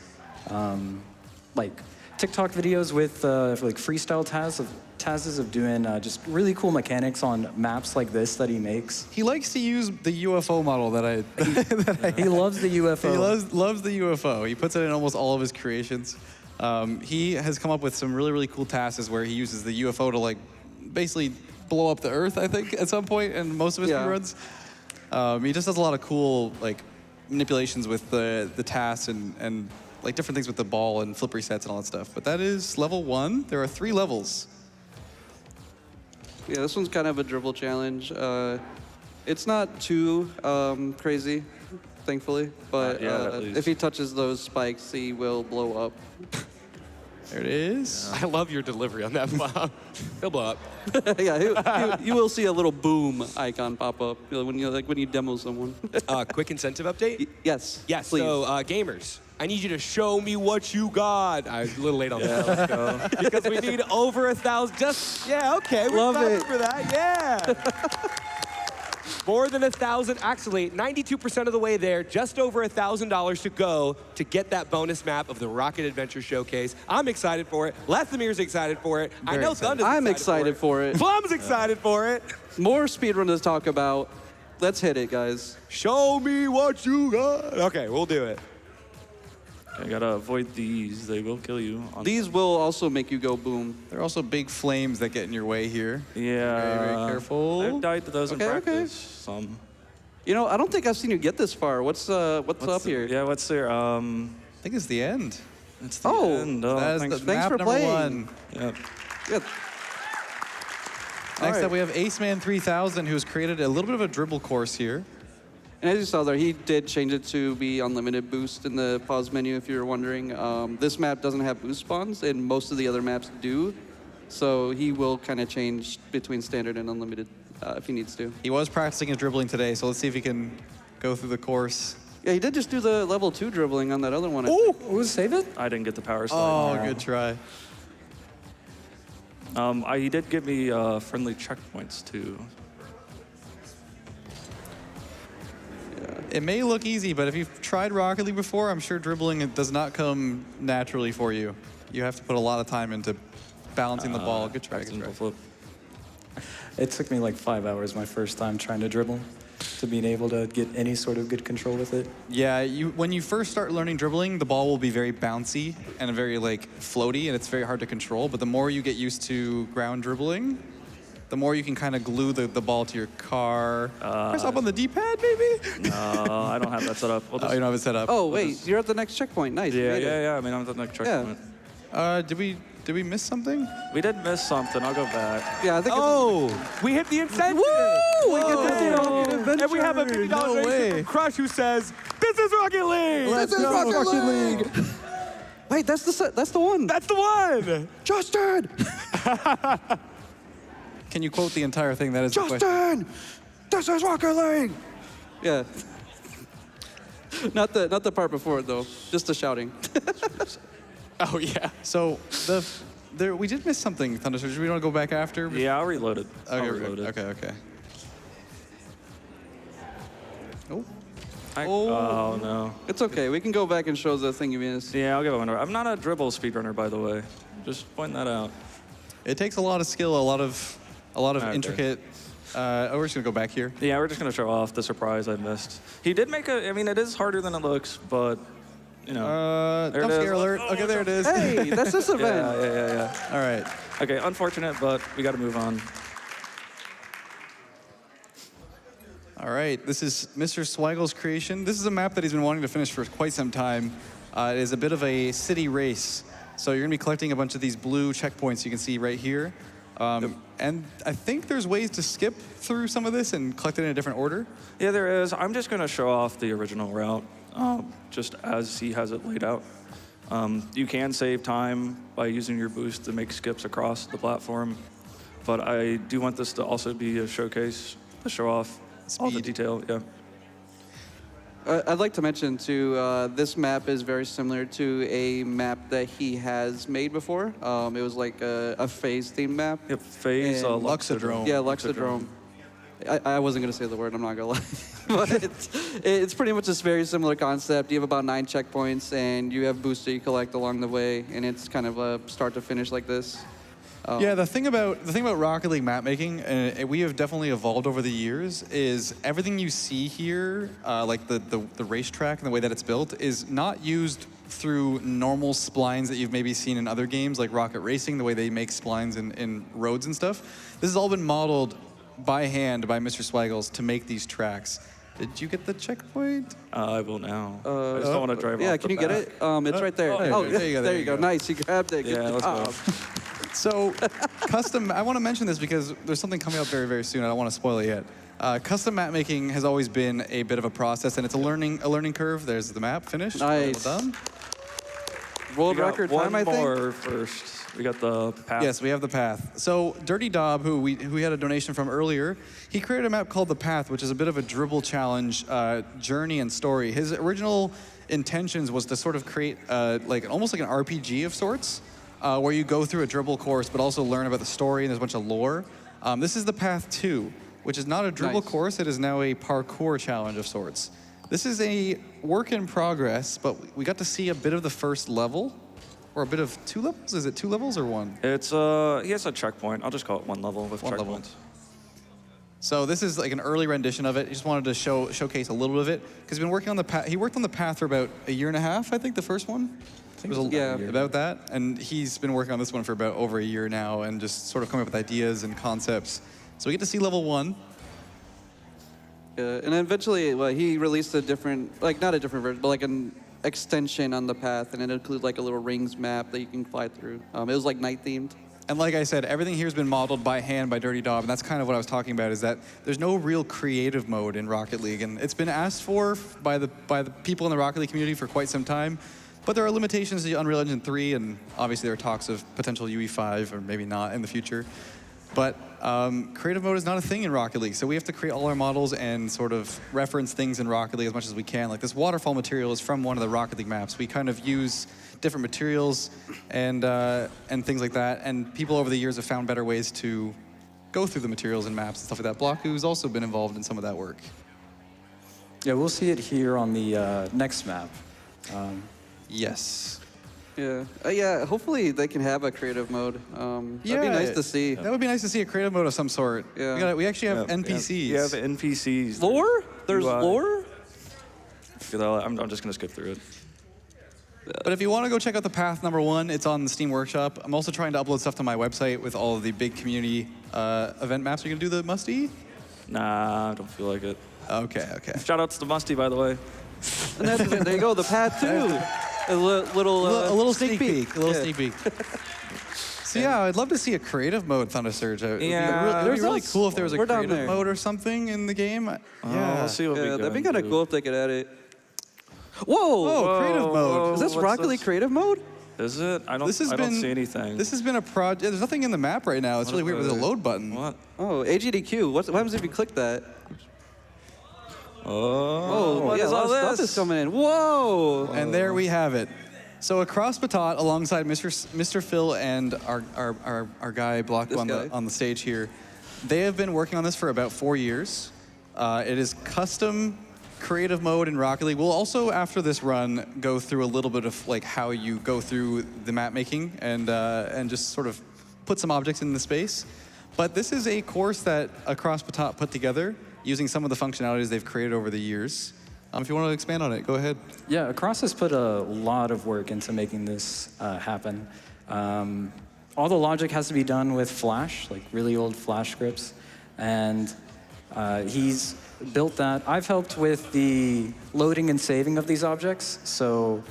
like TikTok videos with like freestyle tasks of doing just really cool mechanics on maps like this that he makes. He likes to use the UFO model that I. He loves the UFO. He loves the UFO. He puts it in almost all of his creations. He has come up with some really cool tasks where he uses the UFO to like basically blow up the Earth, I think, at some point in most of his speedruns. He just does a lot of cool like manipulations with the tasks and like different things with the ball and flip resets and all that stuff. But that is level 1. There are 3 levels. Yeah, this one's kind of a dribble challenge. It's not too crazy, thankfully, but if he touches those spikes, he will blow up. There it is. I love your delivery on that, Bob. He'll blow up. Yeah, you will see a little boom icon pop up when you demo someone. Quick incentive update? Yes. Yes, please. so gamers, I need you to show me what you got. I was a little late on that. Let's go. Because we need over 1,000. Okay. Love we're it. for that. Yeah. More than 1,000. Actually, 92% of the way there. Just over $1,000 to go to get that bonus map of the Rocket Adventure Showcase. I'm excited for it. Lethamyr's excited for it. I know excited. Thunder's I'm excited for it. Plum's excited for it. More speedrun to talk about. Let's hit it, guys. Show me what you got. Okay, we'll do it. I gotta avoid these. They will kill you. These will also make you go boom. There are also big flames that get in your way here. Yeah. Very, very careful. I've died to those in Okay, okay. practice. Some. You know, I don't think I've seen you get this far. What's up here? Yeah, what's there? I think it's the end. It's the Oh, end. Oh, That is thanks. the thanks map for number playing. 1. Yeah. Good. Next right. up, we have Aceman 3000, who's created a little bit of a dribble course here. And as you saw there, he did change it to be unlimited boost in the pause menu, if you were wondering. This map doesn't have boost spawns, and most of the other maps do. So he will kind of change between standard and unlimited if he needs to. He was practicing his dribbling today, so let's see if he can go through the course. Yeah, he did just do the level 2 dribbling on that other one. Ooh, save it? I didn't get the power slide. Oh, good try. He did give me friendly checkpoints too. It may look easy, but if you've tried Rocket League before, I'm sure dribbling it does not come naturally for you. You have to put a lot of time into balancing the ball. Good try, good try. Flip. It took me like 5 hours my first time trying to dribble to being able to get any sort of good control with it. Yeah, when you first start learning dribbling, the ball will be very bouncy and very like floaty, and it's very hard to control. But the more you get used to ground dribbling, the more you can kind of glue the ball to your car. Press up on the D-pad, maybe? No, I don't have that set up. We'll Oh, you don't have it set up. Oh, wait, you're at the next checkpoint. Nice. you yeah, made it. yeah. I mean, I'm at the next checkpoint. Did we miss something? We did miss something. I'll go back. Yeah, I think We hit the incentive. Woo! We get Whoa. $50 And we have a $50 No donation way. from Crush who says, "This is Rocket League." This is Rocket League! Wait, that's the one. That's the one. Justin! Can you quote the entire thing? That is the question. Justin! This is Rocket League! Yeah. Not the part before it, though. Just the shouting. Oh, yeah. So we did miss something, Thunderstorm. Do we want to go back after? Yeah, I'll reload it. Okay, I'll reload it. okay. Oh. Oh, no. It's okay. We can go back and show the thing you missed. Yeah, I'll give it one. I'm not a dribble speedrunner, by the way. Just pointing that out. It takes a lot of skill, a lot of Okay. intricate. We're just gonna go back here. Yeah, we're just gonna show off the surprise I missed. He did make I mean, it is harder than it looks, but you know. There Jump it is. scare alert. Okay, there it is. Hey, that's this event. Yeah. All right. Okay, unfortunate, but we got to move on. All right. This is Mr. Swigel's creation. This is a map that he's been wanting to finish for quite some time. It is a bit of a city race. So you're gonna be collecting a bunch of these blue checkpoints you can see right here. And I think there's ways to skip through some of this and collect it in a different order. Yeah, there is. I'm just gonna show off the original route, just as he has it laid out. You can save time by using your boost to make skips across the platform, but I do want this to also be a showcase to show off all the Speed. detail. Yeah. I'd like to mention, too, this map is very similar to a map that he has made before. It was like a phase-themed map. Yep. Phase And Luxodrome. Yeah, Luxodrome. I wasn't going to say the word, I'm not going to lie. But it's pretty much this very similar concept. You have about 9 checkpoints, and you have boosts that you collect along the way, and it's kind of a start to finish like this. Yeah, the thing about Rocket League map making, and we have definitely evolved over the years, is everything you see here, like the racetrack and the way that it's built, is not used through normal splines that you've maybe seen in other games like Rocket Racing, the way they make splines in roads and stuff. This has all been modeled by hand by Mr. Swagles to make these tracks. Did you get the checkpoint? I will now. I just don't want to drive off. Yeah, can you get it? It's right there. there you go, there you go. Nice, you grabbed it. Yeah, Good let's job. go. So, I want to mention this because there's something coming up very, very soon. I don't want to spoil it yet. Custom map making has always been a bit of a process, and it's a learning curve. There's the map finished. Nice. Well done. World We got record one time, I think. more first. We got the path. Yes, we have the path. So Dirty Dob, who we had a donation from earlier, he created a map called the Path, which is a bit of a dribble challenge, journey and story. His original intentions was to sort of create almost like an RPG of sorts, where you go through a dribble course, but also learn about the story and there's a bunch of lore. This is the Path 2, which is not a dribble Nice. course. It is now a parkour challenge of sorts. This is a work in progress, but we got to see a bit of the first level, or a bit of 2 levels. Is it 2 levels or 1? It's he has a checkpoint. I'll just call it 1 level with One checkpoints. level. So this is like an early rendition of it. He just wanted to showcase a little bit of it because he's been working on the path. He worked on the path for about a year and a half, I think, the first one. It was about that, and he's been working on this one for about over a year now, and just sort of coming up with ideas and concepts. So we get to see level 1. And eventually, well, he released a different, like not a different version, but like an extension on the path, and it includes like a little rings map that you can fly through. It was like night themed. And like I said, everything here has been modeled by hand by Dirty Dob, and that's kind of what I was talking about, is that there's no real creative mode in Rocket League, and it's been asked for by the people in the Rocket League community for quite some time, but there are limitations to Unreal Engine 3, and obviously there are talks of potential UE5, or maybe not in the future. But creative mode is not a thing in Rocket League, so we have to create all our models and sort of reference things in Rocket League as much as we can. Like this waterfall material is from one of the Rocket League maps. We kind of use different materials and things like that, and people over the years have found better ways to go through the materials and maps and stuff like that. Blocku's also been involved in some of that work. Yeah, we'll see it here on the next map. Yes. Yeah, hopefully they can have a creative mode. That'd be nice to see. That would be nice to see a creative mode of some sort. Yeah. We actually have NPCs. You have NPCs. Lore? There's lore? I'm just going to skip through it. But if you want to go check out the path number 1, it's on the Steam Workshop. I'm also trying to upload stuff to my website with all of the big community event maps. Are you going to do the Musty? Nah, I don't feel like it. Okay. Shout outs to Musty, by the way. And that's, there you go, the path too. A little sneak peek. A little sneak peek. So yeah, I'd love to see a creative mode Thunder Surge. It would be really cool if there was a creative mode or something in the game. We'll see what we can that'd be kind of cool if they could add it. Whoa, creative mode. Is this Rocket League creative mode? Is it? I don't see anything. This has been a project. There's nothing in the map right now. It's really weird with the load button. What? Oh, AGDQ. What happens if you click that? What yeah, is a lot all of stuff this? is coming in. Whoa! And there we have it. So across Batot, alongside Mr. Phil and our guy Block on the stage here, they have been working on this for about 4 years. It is custom creative mode in Rocket League. We'll also, after this run, go through a little bit of like how you go through the map making and just sort of put some objects in the space. But this is a course that Across Batot put together using some of the functionalities they've created over the years. If you want to expand on it, go ahead. Yeah, Across has put a lot of work into making this happen. All the logic has to be done with Flash, like really old Flash scripts. And he's built that. I've helped with the loading and saving of these objects. So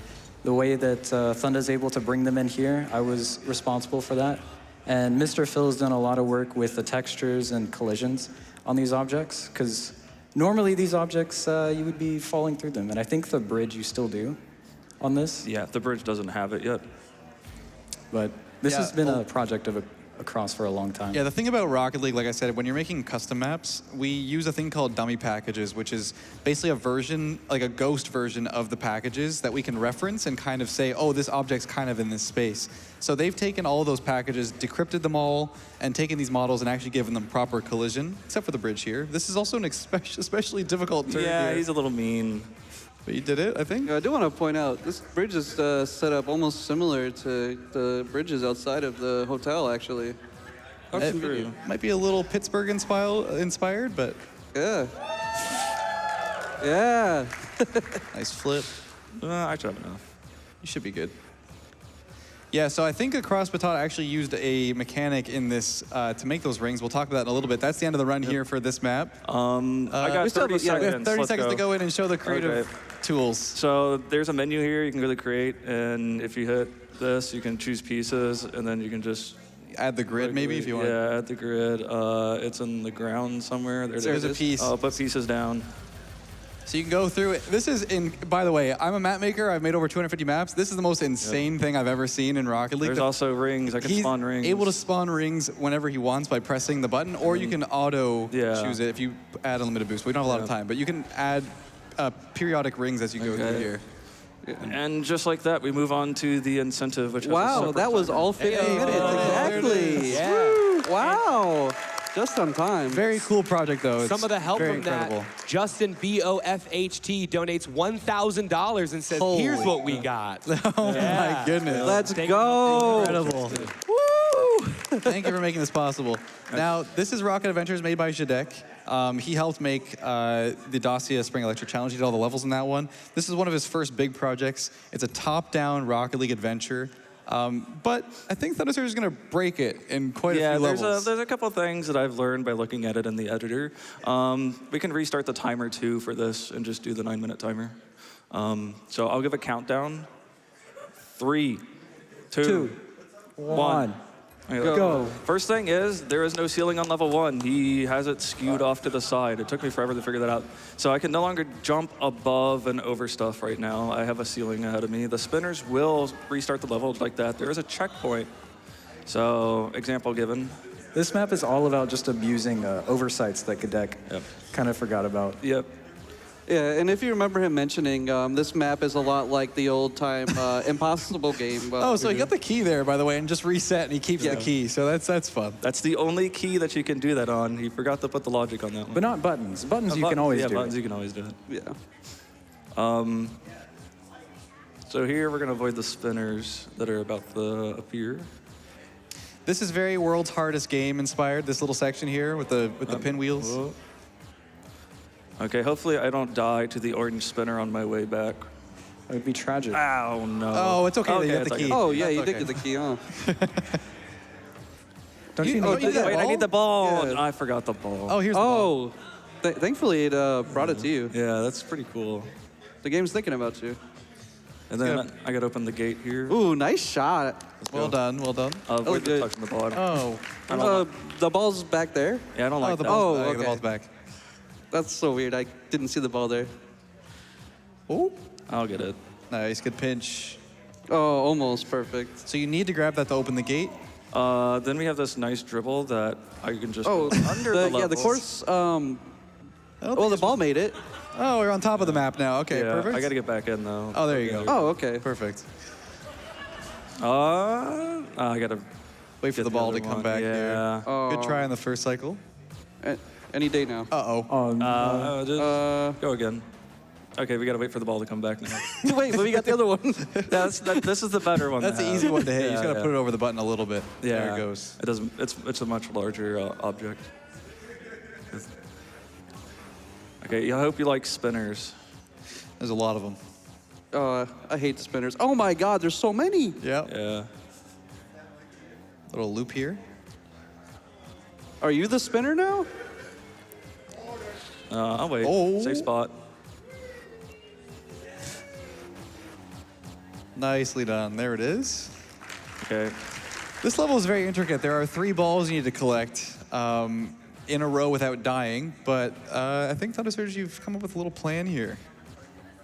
the way that Thunda's able to bring them in here, I was responsible for that. And Mr. Phil's done a lot of work with the textures and collisions on these objects, because normally these objects, you would be falling through them. And I think the bridge you still do on this. Yeah, the bridge doesn't have it yet. But this has been a project of Across for a long time. Yeah, the thing about Rocket League, like I said, when you're making custom maps, we use a thing called dummy packages, which is basically a version, like a ghost version of the packages that we can reference and kind of say, oh, this object's kind of in this space. So they've taken all of those packages, decrypted them all, and taken these models and actually given them proper collision, except for the bridge here. This is also an especially difficult turn here. He's a little mean. But you did it, I think? I do want to point out, this bridge is set up almost similar to the bridges outside of the hotel, actually. That's true. Might be a little Pittsburgh inspired, but... Yeah. Yeah. Nice flip. I should have enough. You should be good. Yeah, so I think Across Batot actually used a mechanic in this to make those rings. We'll talk about that in a little bit. That's the end of the run here for this map. I got 30 seconds. We have 30 Let's seconds to go in and show the creative tools. So there's a menu here you can go to create, and if you hit this, you can choose pieces, and then you can just... Add the grid, maybe, if you want. Yeah, add the grid. It's in the ground somewhere. There's a piece. I'll put pieces down. So you can go through it. This is by the way, I'm a map maker. I've made over 250 maps. This is the most insane thing I've ever seen in Rocket League. There's also rings. I can spawn rings. He's able to spawn rings whenever he wants by pressing the button, or you can auto choose it if you add unlimited boost. We don't have a lot of time, but you can add periodic rings as you go through here. And just like that, we move on to the incentive, which has that was all 50 minutes, exactly. Yeah. Wow. Just on time. Very cool project, though. It's Some of the help very from incredible. that, Justin BOFHT donates $1,000 and says, here's what we got. Oh my goodness. Let's go. Incredible. Woo! Thank you for making this possible. Now, this is Rocket Adventures made by Jadek. He helped make the Dossia Spring Electric Challenge. He did all the levels in that one. This is one of his first big projects. It's a top-down Rocket League adventure. But I think Thundersurge is going to break it in quite a few levels. There's a couple things that I've learned by looking at it in the editor. We can restart the timer too for this and just do the 9-minute timer. So I'll give a countdown. 3, 2, 1. Go. First thing is, there is no ceiling on level 1. He has it skewed off to the side. It took me forever to figure that out. So I can no longer jump above and over stuff right now. I have a ceiling ahead of me. The spinners will restart the level like that. There is a checkpoint. So, example given. This map is all about just abusing oversights that Gadek kind of forgot about. Yep. Yeah, and if you remember him mentioning, this map is a lot like the old-time Impossible game. Oh, so he got the key there, by the way, and just reset, and he keeps the key. So that's fun. That's the only key that you can do that on. He forgot to put the logic on that one. But not buttons. Buttons you can always do. Yeah, buttons you can always do it. Yeah. So here we're going to avoid the spinners that are about to appear. This is very World's Hardest Game inspired, this little section here with the pinwheels. Whoa. Okay, hopefully I don't die to the orange spinner on my way back. It would be tragic. Ow, no. Oh, it's okay. You got it's the key. Oh, yeah, That's you did okay. get the key, huh? Don't you oh, need you that? did. Wait, I need the ball. Yeah. I forgot the ball. Oh, here's the ball. Oh, thankfully it brought it to you. Yeah, that's pretty cool. The game's thinking about you. And then I got to open the gate here. Ooh, nice shot. Well done, well done. Avoid the good. touching the ball. Oh, The ball's back there? Yeah, I don't like the that. ball's back. okay. The ball's back. That's so weird. I didn't see the ball there. Oh, I'll get it. nice, good pinch. Oh, almost perfect. So you need to grab that to open the gate. Then we have this nice dribble that I can just Oh, go under the level. yeah, the course. I don't Well, think the ball made it. Oh, we're on top of the map now. Okay, Yeah, perfect. I got to get back in though. Oh, there you go. Oh, okay. Perfect. I got to Wait for the ball to come back Yeah. here. Oh. Good try on the first cycle. Any day now. Uh-oh. Oh, no. Just go again. Okay, we got to wait for the ball to come back now. Wait, but we got the other one. This is the better one. That's to the have. easy one to hit. You just Yeah, gotta yeah. put it over the button a little bit. Yeah, There it goes. It doesn't. It's a much larger object. Okay, I hope you like spinners. There's a lot of them. I hate the spinners. Oh my God, there's so many. Yeah. Yeah. Little loop here. Are you the spinner now? I'll wait. Oh. Safe spot. Nicely done. There it is. Okay. This level is very intricate. There are 3 balls you need to collect in a row without dying, but I think Thundersurge, you've come up with a little plan here.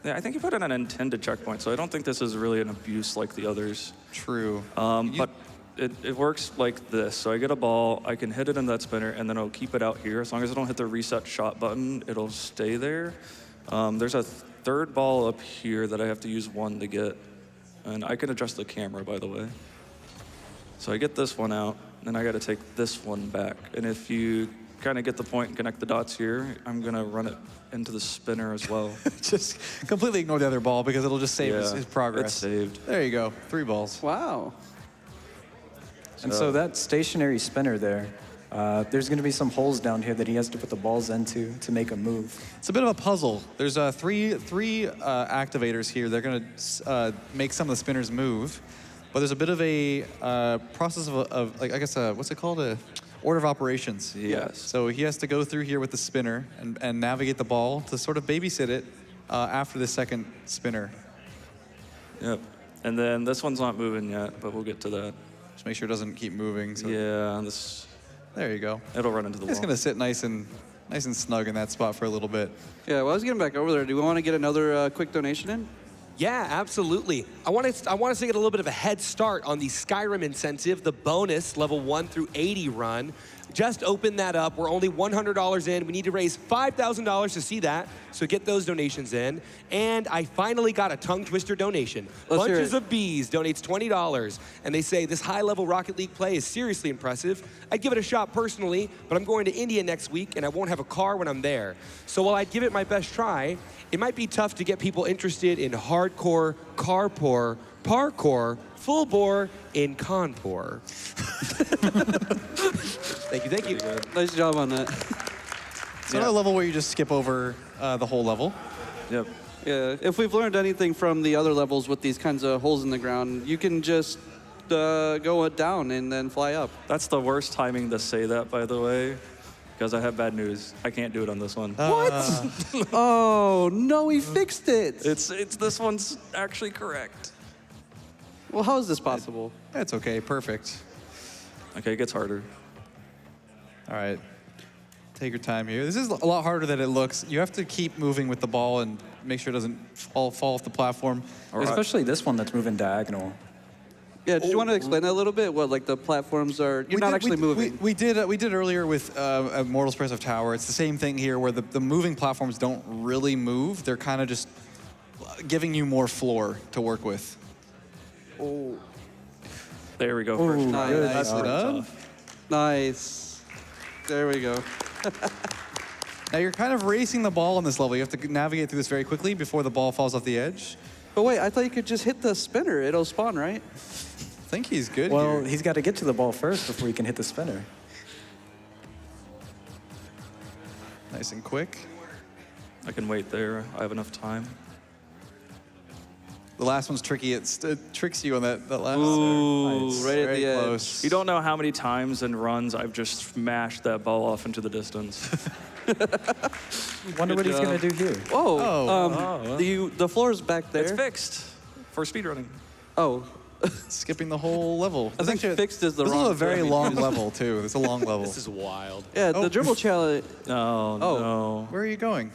Yeah, I think you put in an intended checkpoint, so I don't think this is really an abuse like the others. True. But it works like this. So I get a ball, I can hit it in that spinner, and then I'll keep it out here. As long as I don't hit the reset shot button, it'll stay there. There's a 3rd ball up here that I have to use 1 to get. And I can adjust the camera, by the way. So I get this one out, and I got to take this one back. And if you kind of get the point and connect the dots here, I'm going to run it into the spinner as well. Just completely ignore the other ball because it'll just save his progress. It's saved. There you go. 3 balls. Wow. And so that stationary spinner there, there's going to be some holes down here that he has to put the balls into to make a move. It's a bit of a puzzle. There's three activators here. They're going to make some of the spinners move. But there's a bit of a process of like, I guess, what's it called? A order of operations. Yes. So he has to go through here with the spinner and navigate the ball to sort of babysit it after the second spinner. Yep. And then this one's not moving yet, but we'll get to that. Just make sure it doesn't keep moving. So Yeah, there you go. it'll run into the It's wall. going to sit nice and snug in that spot for a little bit. Yeah, well, I was getting back over there. Do we want to get another quick donation in? Yeah, absolutely. I want us to get a little bit of a head start on the Skyrim incentive, the bonus level 1 through 80 run. Just open that up. We're only $100 in. We need to raise $5,000 to see that, so get those donations in. And I finally got a tongue twister donation. Let's hear Bunches it. of Bees donates $20, and they say this high-level Rocket League play is seriously impressive. I'd give it a shot personally, but I'm going to India next week, and I won't have a car when I'm there. So while I'd give it my best try, it might be tough to get people interested in hardcore, carpour, parkour, full bore in Kanpur. Thank you. Nice job on that. It's another level where you just skip over the whole level. Yep. Yeah, if we've learned anything from the other levels with these kinds of holes in the ground, you can just go down and then fly up. That's the worst timing to say that, by the way, because I have bad news. I can't do it on this one. What? Oh, no, he fixed it. It's this one's actually correct. Well, how is this possible? That's okay, perfect. Okay, it gets harder. All right, take your time here. This is a lot harder than it looks. You have to keep moving with the ball and make sure it doesn't fall off the platform. Especially this one that's moving diagonal. Yeah, did you want to explain that a little bit? What, like, the platforms are... You're not actually moving. We did earlier with Immortal Progressive Tower. It's the same thing here where the moving platforms don't really move. They're kind of just giving you more floor to work with. Oh. There we go. First try. Nice. Nicely done. Nice. There we go. Now you're kind of racing the ball on this level. You have to navigate through this very quickly before the ball falls off the edge. But wait, I thought you could just hit the spinner. It'll spawn, right? I think he's good Well, here. he's got to get to the ball first before he can hit the spinner. Nice and quick. I can wait there. I have enough time. The last one's tricky. It tricks you on that last. Ooh, Nice. right at Very the edge. close. You don't know how many times in runs I've just smashed that ball off into the distance. Wonder what he's going to do here. Oh, the floor's back there. It's fixed for speedrunning. Oh, Skipping the whole level. I think fixed is the This wrong is a very term. long level too. It's a long level. This is wild. yeah, the dribble challenge. Oh, no. Where are you going?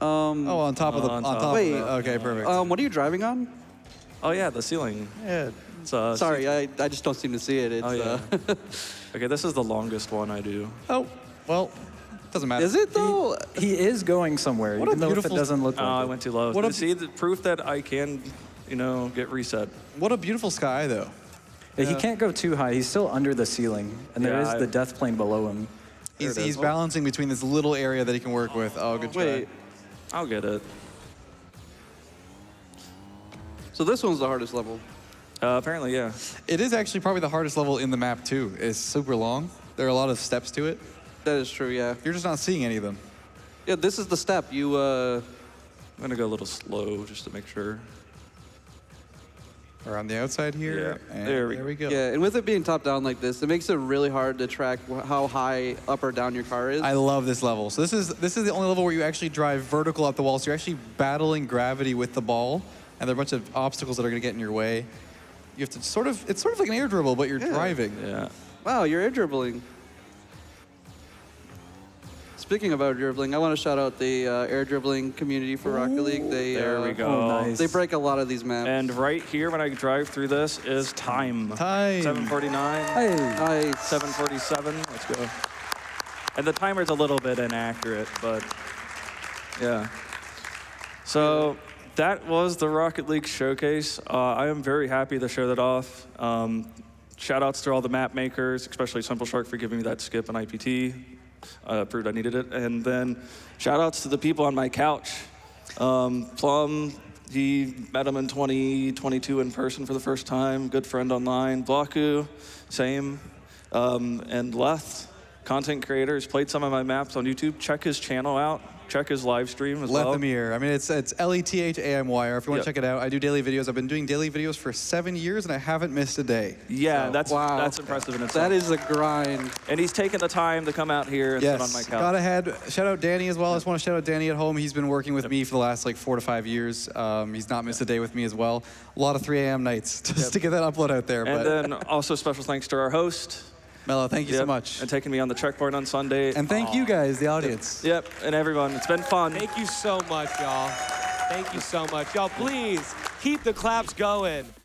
Um, Oh, on top of the on on top. top. Wait. Of it. Okay, perfect. what are you driving on? Oh, yeah, the ceiling. yeah. It's, Sorry, I just don't seem to see it. It's, Oh, yeah. Okay, this is the longest one I do. Oh, well, doesn't matter. is it though? He is going somewhere, What a even though if it beautiful- doesn't look Oh, I like it. went too low. What a- See, the proof that I can, get reset. What a beautiful sky, though. Yeah, he can't go too high. He's still under the ceiling, and there Yeah, is the death plane below him. He's balancing between this little area that he can work with. Oh, good try. Wait. I'll get it. So this one's the hardest level. Apparently, yeah. It is actually probably the hardest level in the map too. It's super long. There are a lot of steps to it. That is true. Yeah. You're just not seeing any of them. Yeah. This is the step. You. I'm going to go a little slow just to make sure. Around the outside here. Yeah, And there we go. Yeah, and with it being top down like this, it makes it really hard to track how high up or down your car is. I love this level. So this is the only level where you actually drive vertical up the wall. So you're actually battling gravity with the ball, and there are a bunch of obstacles that are going to get in your way. You have to it's sort of like an air dribble, but you're driving. Yeah. Wow, you're air dribbling. Speaking of air dribbling, I want to shout out the air dribbling community for Rocket League. There we go. Oh, nice. They break a lot of these maps. And right here, when I drive through this, is time. Time. 7:49. Hey, Nice. 7:47. Let's go. And the timer's a little bit inaccurate, but yeah. So that was the Rocket League showcase. I am very happy to show that off. Shout outs to all the map makers, especially Simple Shark for giving me that skip and IPT. Proved I needed it. And then shout outs to the people on my couch. Plum, he met him in 2022 in person for the first time. Good friend online. Blaku, same. And Leth, content creator, has played some of my maps on YouTube. Check his channel out. Check his live stream as well. Lethamyr. I mean, it's Lethamyr. If you want to check it out, I do daily videos. I've been doing daily videos for 7 years, and I haven't missed a day. Yeah, So, that's impressive in itself. That is a grind. And he's taken the time to come out here and sit on my Yes, couch. got ahead. Shout out Danny as well. I just want to shout out Danny at home. He's been working with me for the last 4 to 5 years. He's not missed a day with me as well. A lot of 3 a.m. nights just to get that upload out there. And but then also special thanks to our host. Mello, thank you so Yep, much. And taking me on the checkpoint on Sunday. And thank you guys, the audience. Yep, and everyone. It's been fun. Thank you so much, y'all. Thank you so much. Y'all, please keep the claps going.